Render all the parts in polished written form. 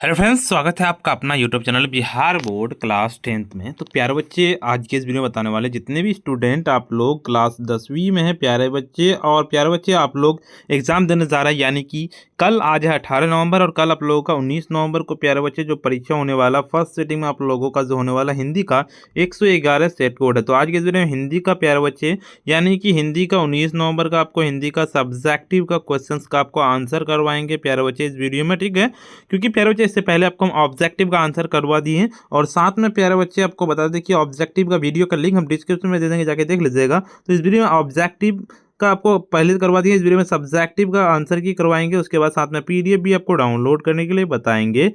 Hello friends, स्वागत है आपका अपना YouTube channel Bihar board class 10th में। तो प्यारे बच्चे, आज के इस वीडियो में बताने वाले जितने भी स्टूडेंट आप लोग क्लास 10वीं में हैं प्यारे बच्चे, और प्यारे बच्चे आप लोग एग्ज़ाम देने जा रहे हैं, यानी कि कल आज है 18 नवंबर और कल आप लोगों का 19 नवंबर को प्यारे बच्चे जो परीक्षा होने वाला फर्स्ट सिटिंग में आप लोगों का जो होने वाला हिंदी का 111 सेट कोड है। तो आज के इस वीडियो में हिंदी का प्यारे बच्चे, यानी कि हिंदी का 19 नवंबर का आपको हिंदी का सब्जेक्टिव का क्वेश्चंस का आपको आंसर करवाएंगे प्यारे बच्चे इस वीडियो में, ठीक है। क्योंकि प्यारे बच्चे इससे पहले आपको हम ऑब्जेक्टिव का आंसर करवा दिए हैं, और साथ में प्यारे बच्चे आपको बता दें कि ऑब्जेक्टिव का वीडियो का लिंक हम डिस्क्रिप्शन में दे देंगे, जाके देख लीजिएगा। तो इस वीडियो में ऑब्जेक्टिव का आपको पहले करवा दिए, इस वीडियो में सब्जेक्टिव का आंसर की करवाएंगे, उसके बाद साथ में पीडीएफ भी आपको डाउनलोड करने के लिए बताएंगे।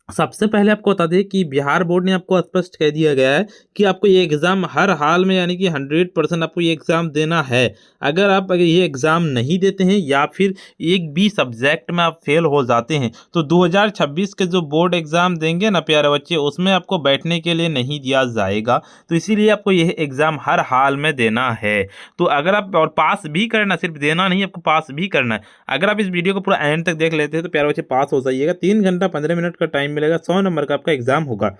सबसे पहले आपको बता दें कि बिहार बोर्ड ने आपको स्पष्ट कह दिया गया है कि आपको ये एग्ज़ाम हर हाल में, यानी कि 100% आपको ये एग्ज़ाम देना है। अगर ये एग्ज़ाम नहीं देते हैं या फिर एक भी सब्जेक्ट में आप फेल हो जाते हैं तो 2026 के जो बोर्ड एग्ज़ाम देंगे ना प्यारे बच्चे, उसमें आपको बैठने के लिए नहीं दिया जाएगा। तो इसीलिए आपको यह एग्ज़ाम हर हाल में देना है। तो अगर आप और पास भी करना, सिर्फ देना नहीं, आपको पास भी करना है। अगर आप इस वीडियो को पूरा एंड तक देख लेते हैं तो प्यारे बच्चे पास हो जाइएगा। 3 घंटा 15 मिनट का टाइम मिलेगा, 100 नंबर का आपका एग्जाम होगा।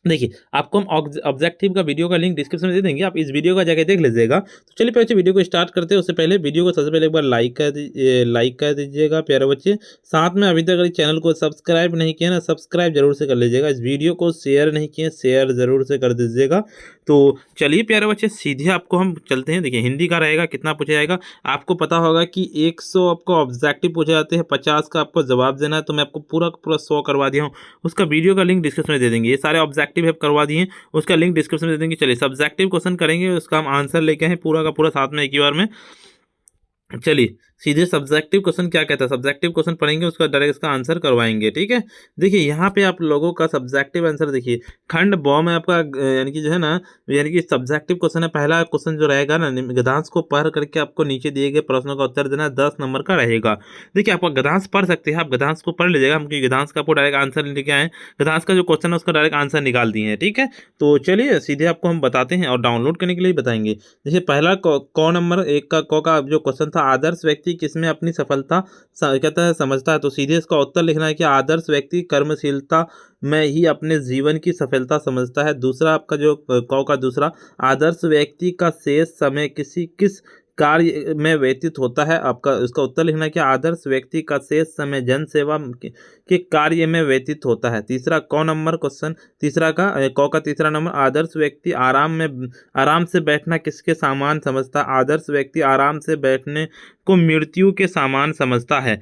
देखिए, आपको हम ऑब्जेक्टिव का वीडियो का लिंक डिस्क्रिप्शन में दे देंगे, आप इस वीडियो का जाके देख लीजिएगा। तो चलिए बच्चे, वीडियो को स्टार्ट करते हैं। उससे पहले वीडियो को सबसे पहले एक बार लाइक कर दीजिएगा प्यारे बच्चे। साथ में अभी तक अगर चैनल को सब्सक्राइब नहीं किया ना, सब्सक्राइब जरूर से कर लीजिएगा। इस वीडियो को शेयर नहीं किए, शेयर जरूर से कर दीजिएगा। तो चलिए प्यारे बच्चे, सीधे आपको हम चलते हैं। देखिए, हिंदी का रहेगा, कितना पूछा जाएगा आपको पता होगा कि 100 आपको ऑब्जेक्टिव पूछे जाते हैं, 50 का आपको जवाब देना है। तो मैं आपको पूरा का पूरा 100 करवा दिया हूँ, उसका वीडियो का लिंक डिस्क्रिप्शन में दे देंगे। ये सारे ऑब्जेक्टिव आप करवा दिए, उसका लिंक डिस्क्रिप्शन में दे देंगे। चलिए, सब्जेक्टिव क्वेश्चन करेंगे, उसका हम आंसर लेके हैं पूरा का पूरा साथ में एक ही बार में। चलिए सीधे सब्जेक्टिव क्वेश्चन क्या कहता है, सब्जेक्टिव क्वेश्चन पढ़ेंगे, उसका डायरेक्ट इसका आंसर करवाएंगे, ठीक है। देखिए, यहाँ पे आप लोगों का सब्जेक्टिव आंसर देखिए, खंड ब में आपका यानी कि जो है ना, यानी कि सब्जेक्टिव क्वेश्चन है। पहला क्वेश्चन जो रहेगा ना, गद्यांश को पढ़ करके आपको नीचे दिए गए प्रश्नों का उत्तर देना, 10 नंबर का रहेगा। देखिए, आपका गद्यांश पढ़ सकते हैं, आप गद्यांश को पढ़ लीजिएगा। हम गद्यांश का आपको डायरेक्ट आंसर लेके आए, गद्यांश का जो क्वेश्चन है उसका डायरेक्ट आंसर निकाल दिए हैं, ठीक है। तो चलिए सीधे आपको हम बताते हैं और डाउनलोड करने के लिए बताएंगे। जैसे पहला क नंबर 1 का क का जो क्वेश्चन था, आदर्श व्यक्ति किसमें अपनी सफलता कहता है समझता है। तो सीधे इसका उत्तर लिखना है कि आदर्श व्यक्ति कर्मशीलता में ही अपने जीवन की सफलता समझता है। दूसरा आपका जो क का दूसरा, आदर्श व्यक्ति का शेष समय किस कार्य में व्यतीत होता है। आपका उसका उत्तर लिखना है कि आदर्श व्यक्ति का शेष समय जन सेवा के कार्य में व्यतीत होता है। तीसरा क नंबर क्वेश्चन, तीसरा का क का तीसरा नंबर, आदर्श व्यक्ति आराम से बैठना किसके सामान समझता है। आदर्श व्यक्ति आराम से बैठने को मृत्यु के सामान समझता है।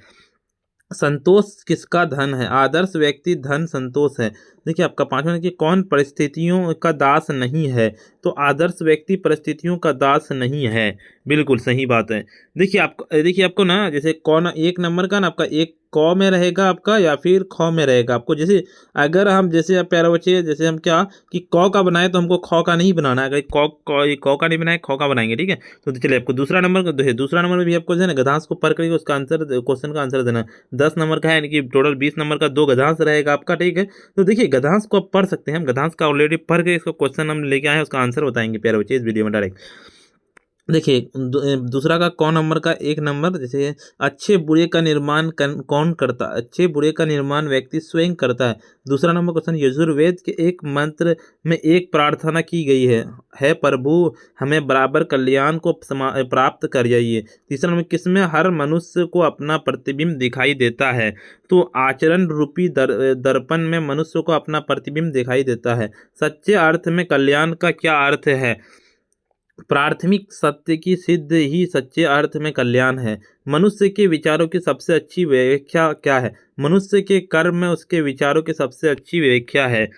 संतोष किसका धन है। आदर्श व्यक्ति धन संतोष है। देखिए, आपका पांचवा कि कौन परिस्थितियों का दास नहीं है। तो आदर्श व्यक्ति परिस्थितियों का दास नहीं है, बिल्कुल सही बात है। देखिए आपको ना, जैसे कौन 1 नंबर का ना आपका एक क में रहेगा आपका या फिर ख में रहेगा आपको। जैसे अगर हम जैसे आप प्यारे बच्चे, जैसे हम क्या कि क का बनाए तो हमको ख का नहीं बनाना है। अगर क का नहीं बनाए, ख का बनाएंगे, ठीक है। तो चलिए, आपको दूसरा नंबर में भी आपको जो है ना, गद्यांश को पढ़ करके उसका आंसर, क्वेश्चन का आंसर देना। 10 नंबर का है, यानी कि टोटल 20 नंबर का 2 गद्यांश रहेगा आपका, ठीक है। तो देखिए, गद्यांश को आप पढ़ सकते हैं, हम गद्यांश का ऑलरेडी पढ़ के इसको क्वेश्चन हम लेके आए हैं, उसका आंसर बताएंगे प्यारे बच्चे इस वीडियो में डायरेक्ट। देखिए, दूसरा का कौन नंबर का 1 नंबर, जैसे अच्छे बुरे का निर्माण कौन करता है। अच्छे बुरे का निर्माण व्यक्ति स्वयं करता है। दूसरा नंबर क्वेश्चन, यजुर्वेद के एक मंत्र में एक प्रार्थना की गई है प्रभु हमें बराबर कल्याण को प्राप्त कर जाइए। तीसरा नंबर, किसमें हर मनुष्य को अपना प्रतिबिंब दिखाई देता है। तो आचरण रूपी दर्पण में मनुष्य को अपना प्रतिबिंब दिखाई देता है। सच्चे अर्थ में कल्याण का क्या अर्थ है। प्राथमिक सत्य की सिद्ध ही सच्चे अर्थ में कल्याण है। मनुष्य के विचारों की सबसे अच्छी व्याख्या क्या है। मनुष्य के कर्म में उसके विचारों की सबसे अच्छी व्याख्या है।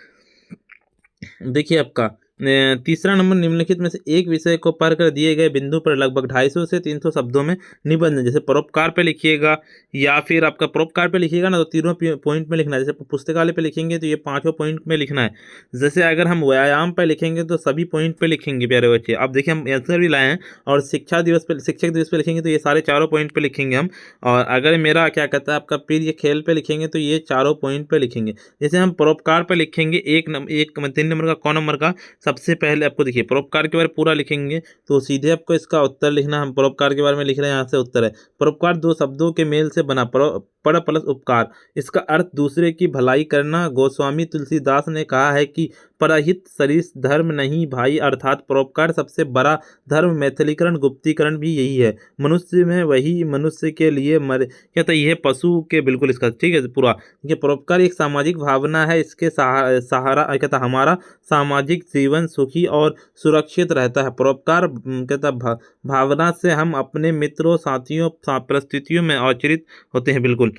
देखिए, आपका तीसरा नंबर, निम्नलिखित में से एक विषय को पढ़कर दिए गए बिंदु पर लगभग 250 से 300 शब्दों में निबंध, जैसे परोपकार पे लिखिएगा या फिर आपका परोपकार पे लिखिएगा ना तो तीनों पॉइंट में लिखना है। जैसे पुस्तकालय पे लिखेंगे तो ये 5 पॉइंट में लिखना है। जैसे अगर हम व्यायाम पे लिखेंगे तो सभी पॉइंट पे लिखेंगे प्यारे बच्चे। अब देखिए, हम आंसर भी लाए हैं। और शिक्षक दिवस पे लिखेंगे तो ये सारे 4 पॉइंट पे लिखेंगे हम। और अगर मेरा क्या कहता है आपका प्रिय खेल पे लिखेंगे तो ये 4 पॉइंट पे लिखेंगे। जैसे हम परोपकार पे लिखेंगे 3 नंबर का क नंबर का, सबसे पहले आपको देखिए परोपकार के बारे में पूरा लिखेंगे तो सीधे आपको इसका उत्तर लिखना। हम परोपकार के बारे में लिख रहे हैं, यहाँ से उत्तर है। परोपकार दो शब्दों के मेल से बना, पर प्लस उपकार। इसका अर्थ दूसरे की भलाई करना। गोस्वामी तुलसीदास ने कहा है कि परहित सरिस धर्म नहीं भाई, अर्थात परोपकार सबसे बड़ा धर्म। मैथिलीकरण गुप्तीकरण भी यही है। मनुष्य में वही मनुष्य के लिए मर कहता है, यह पशु के बिल्कुल इसका ठीक है पूरा। ये परोपकार एक सामाजिक भावना है। इसके सहारा कहता हमारा सामाजिक जीवन सुखी और सुरक्षित रहता है। परोपकार कहता भावना से हम अपने मित्रों साथियों परिस्थितियों में आचरित होते हैं। बिल्कुल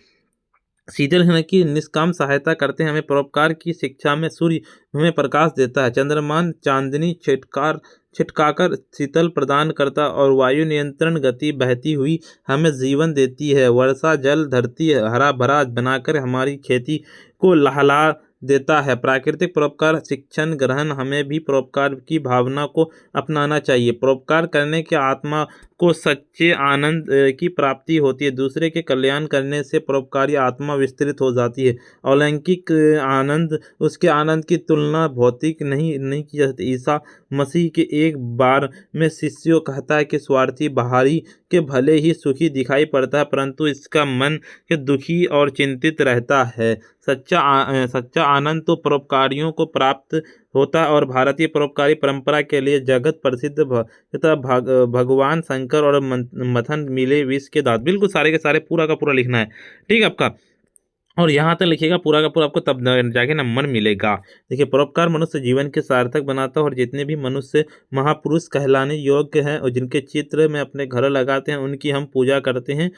सीधे लिखने की निष्काम सहायता करते हैं। हमें परोपकार की शिक्षा में सूर्य हमें प्रकाश देता है, चंद्रमान चांदनी छिटकाकर शीतल प्रदान करता और वायु नियंत्रण गति बहती हुई हमें जीवन देती है। वर्षा जल धरती हरा भरा बनाकर हमारी खेती को लहला देता है। प्राकृतिक परोपकार शिक्षण ग्रहण, हमें भी परोपकार की भावना को अपनाना चाहिए। परोपकार करने के आत्मा को सच्चे आनंद की प्राप्ति होती है। दूसरे के कल्याण करने से परोपकारी आत्मा विस्तृत हो जाती है। अलौकिक आनंद, उसके आनंद की तुलना भौतिक नहीं की जा सकती। ईसा मसीह के एक बार में शिष्यों कहता है कि स्वार्थी बाहरी के भले ही सुखी दिखाई पड़ता है, परंतु इसका मन के दुखी और चिंतित रहता है। सच्चा आनंद तो परोपकारियों को प्राप्त होता है और भारतीय परोपकारी परंपरा के लिए जगत प्रसिद्ध भगवान शंकर और मथन मिले विष के दांत। बिल्कुल सारे के सारे पूरा का पूरा लिखना है, ठीक है आपका। और यहाँ तक लिखिएगा पूरा का पूरा, आपको तब जाके नंबर मिलेगा। देखिए परोपकार मनुष्य जीवन के सार्थक बनाता है और जितने भी मनुष्य महापुरुष कहलाने योग्य हैं और जिनके चित्र में अपने घर लगाते हैं, उनकी हम पूजा करते हैं।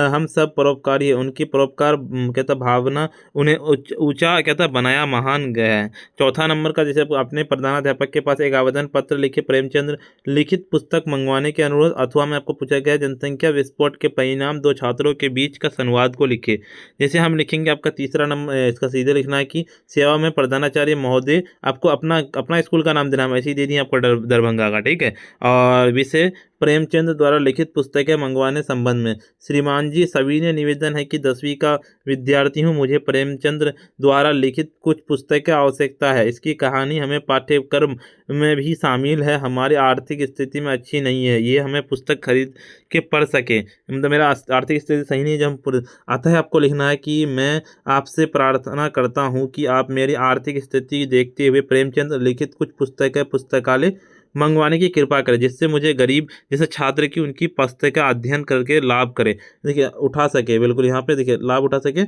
हम सब परोपकारी है। उनकी परोपकार कहता भावना उन्हें ऊंचा कहता बनाया महान गया है। चौथा नंबर का, जैसे अपने प्रधानाध्यापक के पास एक आवेदन पत्र लिखे, प्रेमचंद्र लिखित पुस्तक मंगवाने के अनुरोध, अथवा में आपको पूछा गया जनसंख्या विस्फोट के परिणाम, दो छात्रों के बीच का संवाद को लिखे। जैसे हम लिखेंगे आपका तीसरा नंबर, इसका सीधे लिखना है कि सेवा में प्रधानाचार्य महोदय, आपको अपना स्कूल का नाम देना है, ऐसे ही दे दिए आपको दरभंगा का, ठीक है। और विषय प्रेमचंद द्वारा लिखित पुस्तकें मंगवाने संबंध में। श्रीमान जी, सविनय निवेदन है कि 10वीं का विद्यार्थी हूँ, मुझे प्रेमचंद्र द्वारा लिखित कुछ पुस्तकें आवश्यकता है। इसकी कहानी हमें पाठ्यक्रम में भी शामिल है। हमारी आर्थिक स्थिति में अच्छी नहीं है, ये हमें पुस्तक खरीद के पढ़ सके। मतलब मेरा आर्थिक स्थिति सही नहीं है। जब आता है आपको लिखना है कि मैं आपसे प्रार्थना करता हूँ कि आप मेरी आर्थिक स्थिति देखते हुए प्रेमचंद लिखित कुछ पुस्तकें पुस्तकालय मंगवाने की कृपा करें, जिससे मुझे गरीब जैसे छात्र की उनकी पुस्तकें अध्ययन करके लाभ करे, देखिए उठा सके। बिल्कुल यहाँ पे देखिए लाभ उठा सके।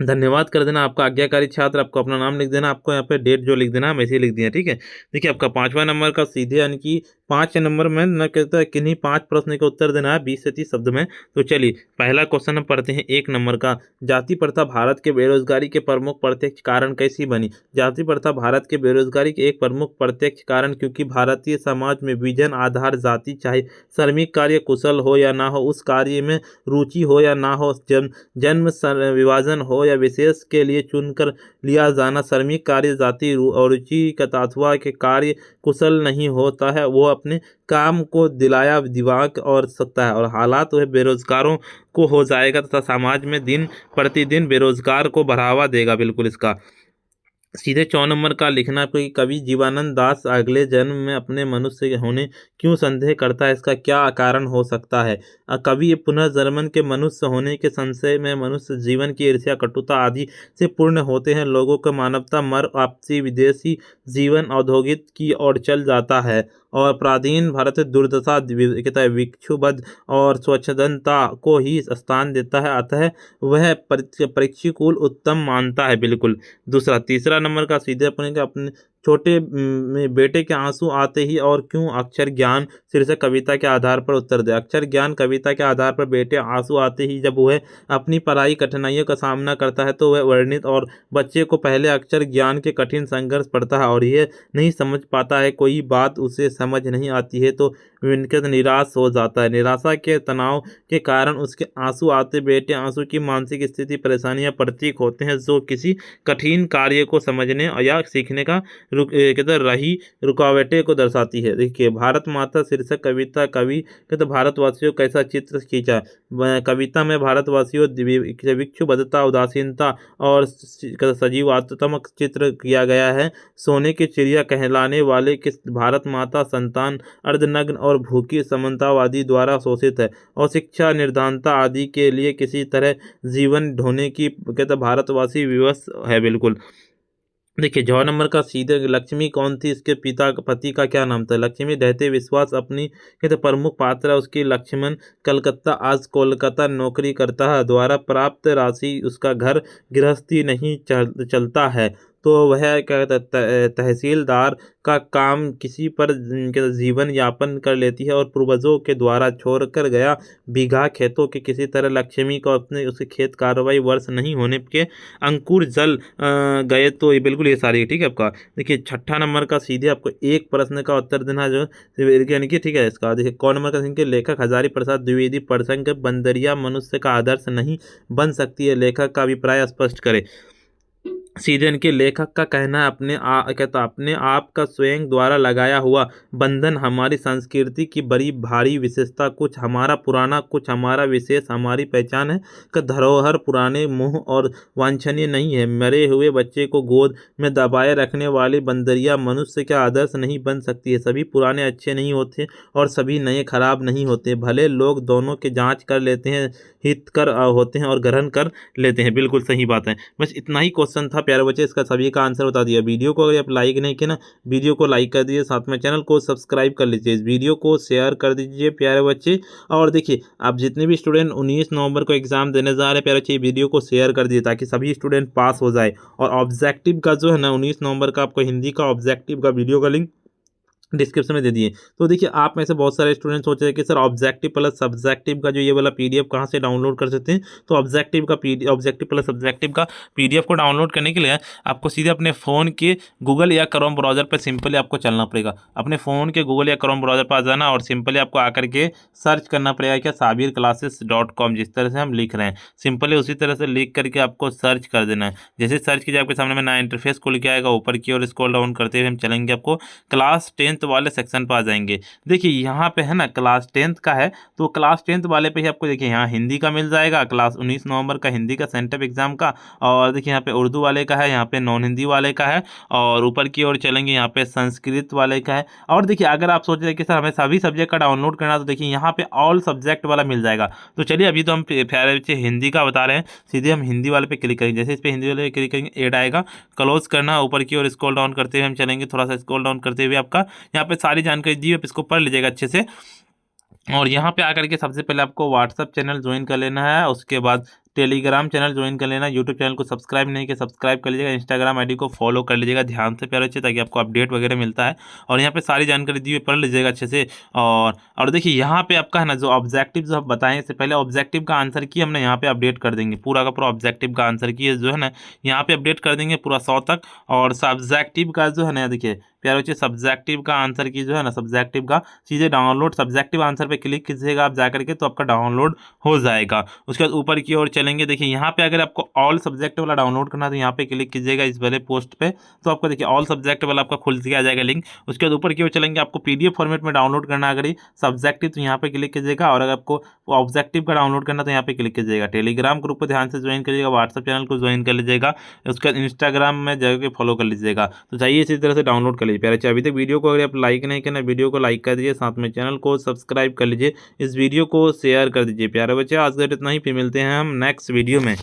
धन्यवाद कर देना आपका आज्ञाकारी छात्र, आपको अपना नाम लिख देना, आपको यहाँ पे डेट जो लिख देना वैसे ही लिख दिया, ठीक है। देखिए आपका 5वां नंबर का सीधे यानी कि 5 नंबर में न कहता है किन्हीं 5 प्रश्न का उत्तर देना है 20 से 30 शब्द में। तो चलिए पहला क्वेश्चन हम पढ़ते हैं 1 नंबर का। जाति प्रथा भारत के बेरोजगारी के प्रमुख प्रत्यक्ष कारण कैसी बनी? जाति प्रथा भारत के बेरोजगारी के एक प्रमुख प्रत्यक्ष कारण, क्योंकि भारतीय समाज में विजन आधार जाति, चाहे श्रमिक कार्य कुशल हो या ना हो, उस कार्य में रुचि हो या ना हो, जन्म विभाजन हो या विशेष के लिए चुनकर लिया जाना, श्रमिक कार्य जाति और रुचि का अथवा के कार्य कुशल नहीं होता है, वो अपने काम को दिमाग और सकता है और हालात वह बेरोजगारों को हो जाएगा तथा समाज में दिन प्रतिदिन बेरोजगार को बढ़ावा देगा। बिल्कुल इसका सीधे 4 नंबर का लिखना कि कवि जीवानंद दास अगले जन्म में अपने मनुष्य होने क्यों संदेह करता है, इसका क्या कारण हो सकता है? कवि पुनर्जन्म के मनुष्य होने के संशय में मनुष्य जीवन की ईर्ष्या कटुता आदि से पूर्ण होते हैं। लोगों का मानवता मर आपसी विदेशी जीवन औद्योगिक की ओर चल जाता है और प्राचीन भारत दुर्दशा कहता है भिक्षुबद्ध और स्वच्छंदता को ही स्थान देता है, अतः वह परीक्षिकुल उत्तम मानता है। बिल्कुल तीसरा नंबर का सीधे अपने छोटे बेटे के आंसू आते ही और क्यों अक्षर ज्ञान शीर्षक कविता के आधार पर उत्तर दे। अक्षर ज्ञान कविता के आधार पर बेटे आंसू आते ही जब वह अपनी पढ़ाई कठिनाइयों का सामना करता है तो वह वर्णित और बच्चे को पहले अक्षर ज्ञान के कठिन संघर्ष पड़ता है और यह नहीं समझ पाता है, कोई बात उसे समझ नहीं आती है तो विनकर निराश हो जाता है। निराशा के तनाव के कारण उसके आंसू आते बेटे आंसू की मानसिक स्थिति परेशानियां प्रतीक होते हैं जो किसी कठिन कार्य को समझने या सीखने का कहते रही रुकावटें को दर्शाती है। देखिए भारत माता शीर्षक कविता कवि कहते भारतवासियों कैसा चित्र खींचा। कविता में भारतवासियों विक्षुब्धता उदासीनता और सजीवात्मक चित्र किया गया है। सोने की चिड़िया कहलाने वाले किस भारत माता संतान अर्धनग्न और भूखी समतावादी द्वारा शोषित है और शिक्षा निर्धनता आदि के लिए किसी तरह जीवन ढोने की कहते भारतवासी विवश है। बिल्कुल देखिए 6 नंबर का सीधे लक्ष्मी कौन थी, इसके पिता पति का क्या नाम था। लक्ष्मी रहते विश्वास अपनी कहते प्रमुख पात्र है उसकी। लक्ष्मण कलकत्ता आज कोलकाता नौकरी करता है। द्वारा प्राप्त राशि उसका घर गृहस्थी नहीं चलता है तो वह क्या कहता है तहसीलदार का काम किसी पर जीवन यापन कर लेती है और पूर्वजों के द्वारा छोड़कर गया बीघा खेतों के किसी तरह लक्ष्मी को अपने उसके खेत कार्रवाई वर्ष नहीं होने के अंकुर जल गए तो ये बिल्कुल ये सारी ठीक है आपका। देखिए 6 नंबर का सीधे आपको एक प्रश्न का उत्तर देना जो यानी कि ठीक है इसका। देखिए कौन नंबर का के लेखक हजारी प्रसाद द्विवेदी प्रसंग बंदरिया मनुष्य का आदर्श नहीं बन सकती है, लेखक का अभिप्राय स्पष्ट करे। सीधे इनके लेखक का कहना है कहता अपने आप का स्वयं द्वारा लगाया हुआ बंधन हमारी संस्कृति की बड़ी भारी विशेषता, कुछ हमारा पुराना कुछ हमारा विशेष हमारी पहचान है का धरोहर पुराने मोह और वांछनीय नहीं है। मरे हुए बच्चे को गोद में दबाए रखने वाली बंदरिया मनुष्य का आदर्श नहीं बन सकती है। सभी पुराने अच्छे नहीं होते और सभी नए खराब नहीं होते, भले लोग दोनों के जांच कर लेते हैं, हितकर होते हैं और ग्रहण कर लेते हैं। बिल्कुल सही बात है। बस इतना ही क्वेश्चन था प्यारे बच्चे, इसका सभी का आंसर बता दिया। वीडियो को अगर आप लाइक नहीं किया ना, वीडियो को लाइक कर दीजिए, साथ में चैनल को सब्सक्राइब कर लीजिए, इस वीडियो को शेयर कर दीजिए प्यारे बच्चे। और देखिए आप जितने भी स्टूडेंट 19 नवंबर को एग्जाम देने जा रहे हैं प्यारे बच्चे, वीडियो को शेयर कर दीजिए ताकि सभी स्टूडेंट पास हो जाए। और ऑब्जेक्टिव का जो है ना 19 नवंबर का आपको हिंदी का ऑब्जेक्टिव का वीडियो का लिंक डिस्क्रिप्शन में दे दिए। तो देखिए आप में से बहुत सारे स्टूडेंट सोच रहे हैं कि सर ऑब्जेक्टिव प्लस सब्जेक्टिव का जो ये वाला पीडीएफ कहाँ से डाउनलोड कर सकते हैं। तो ऑब्जेक्टिव प्लस सब्जेक्टिव का पीडीएफ को डाउनलोड करने के लिए आपको सीधे अपने फ़ोन के गूगल या क्रोम ब्राउज़र पर सिंपली आपको चलना पड़ेगा। अपने फ़ोन के गूगल या क्रोम ब्राउज़र पर जाना और सिंपली आपको आकर के सर्च करना पड़ेगा क्या sabirclasses.com, जिस तरह से हम लिख रहे हैं सिंपली उसी तरह से लिख करके आपको सर्च कर देना है। जैसे सर्च कीजिए आपके सामने में नया इंटरफेस खुल के आएगा। ऊपर की ओर स्क्रॉल डाउन करते हुए हम चलेंगे, आपको क्लास 10th वाले सेक्शन पर आ जाएंगे। देखिए यहाँ पे है ना क्लास 10th का है तो क्लास 10th वाले पे ही आपको देखिए यहाँ हिंदी का मिल जाएगा, क्लास 19 नवंबर का हिंदी का सेंटअप एग्जाम का। और देखिए यहाँ पे उर्दू वाले का है, यहाँ पे नॉन हिंदी वाले का है और ऊपर की ओर चलेंगे यहाँ पे संस्कृत वाले का है। और देखिए अगर आप सोच रहे कि सर हमें सभी सब्जेक्ट का डाउनलोड करना तो देखिए यहाँ पे ऑल सब्जेक्ट वाला मिल जाएगा। तो चलिए अभी तो हम प्यारे बच्चे हिंदी का बता रहे हैं, सीधे हम हिंदी वाले पे क्लिक करेंगे। जैसे इस पे हिंदी वाले पे क्लिक करेंगे ऐड आएगा, क्लोज करना, ऊपर की ओर स्क्रॉल डाउन करते हुए हम चलेंगे, थोड़ा सा स्क्रॉल डाउन करते हुए आपका यहाँ पे सारी जानकारी दी, आप इसको पढ़ लीजिएगा अच्छे से। और यहाँ पे आकर के सबसे पहले आपको व्हाट्सअप चैनल ज्वाइन कर लेना है, उसके बाद टेलीग्राम चैनल ज्वाइन कर लेना, यूट्यूब चैनल को सब्सक्राइब नहीं किया सब्सक्राइब कर लीजिएगा, इंस्टाग्राम आईडी को फॉलो कर लीजिएगा ध्यान से प्यारे बच्चे, ताकि आपको अपडेट वगैरह मिलता है। और यहाँ पे सारी जानकारी दी हुई पढ़ लीजिएगा अच्छे से। और देखिए यहाँ पे आपका है ना जो ऑब्जेक्टिव जो बताएं इससे पहले ऑब्जेक्टिव का आंसर की हमने यहाँ पे अपडेट कर देंगे, पूरा का पूरा ऑब्जेक्टिव का आंसर की जो है ना यहाँ पे अपडेट कर देंगे पूरा 100 तक। और सब्जेक्टिव का जो है ना देखिए प्यारे बच्चे सब्जेक्टिव का आंसर की जो है ना सब्जेक्टिव का सीधे डाउनलोड सब्जेक्टिव आंसर पे क्लिक कीजिएगा आप जाकर के, तो आपका डाउनलोड हो जाएगा। उसके बाद ऊपर की ओर चलेंगे, देखिए यहाँ पे अगर आपको ऑल सब्जेक्ट वाला डाउनलोड करना है तो यहाँ पे क्लिक कीजिएगा इस वाले पोस्ट पे, तो आपको देखिए ऑल सब्जेक्ट वाला आपका खुल के आ जाएगा लिंक। उसके बाद ऊपर की ओर चलेंगे, आपको पीडीएफ फॉर्मेट में डाउनलोड करना अगर सब्जेक्टिव तो यहाँ पे क्लिक कीजिएगा, और अगर आपको ऑब्जेक्टिव का डाउनलोड करना तो यहाँ पे क्लिक कीजिएगा। टेलीग्राम ग्रुप को ध्यान से ज्वाइन करिएगा, व्हाट्सअप चैनल को ज्वाइन कर लीजिएगा, उसके बाद इंस्टाग्राम में जाकर फॉलो कर लीजिएगा। तो चाहिए इसी तरह से डाउनलोड कर लीजिए प्यारे। अभी तक वीडियो को अगर आप लाइक नहीं करना, वीडियो को लाइक कर दीजिए, साथ में चैनल को सब्सक्राइब कर लीजिए, इस वीडियो को शेयर कर दीजिए प्यारे बच्चे। आज का इतना ही, फिर मिलते हैं हम नेक्स्ट वीडियो में।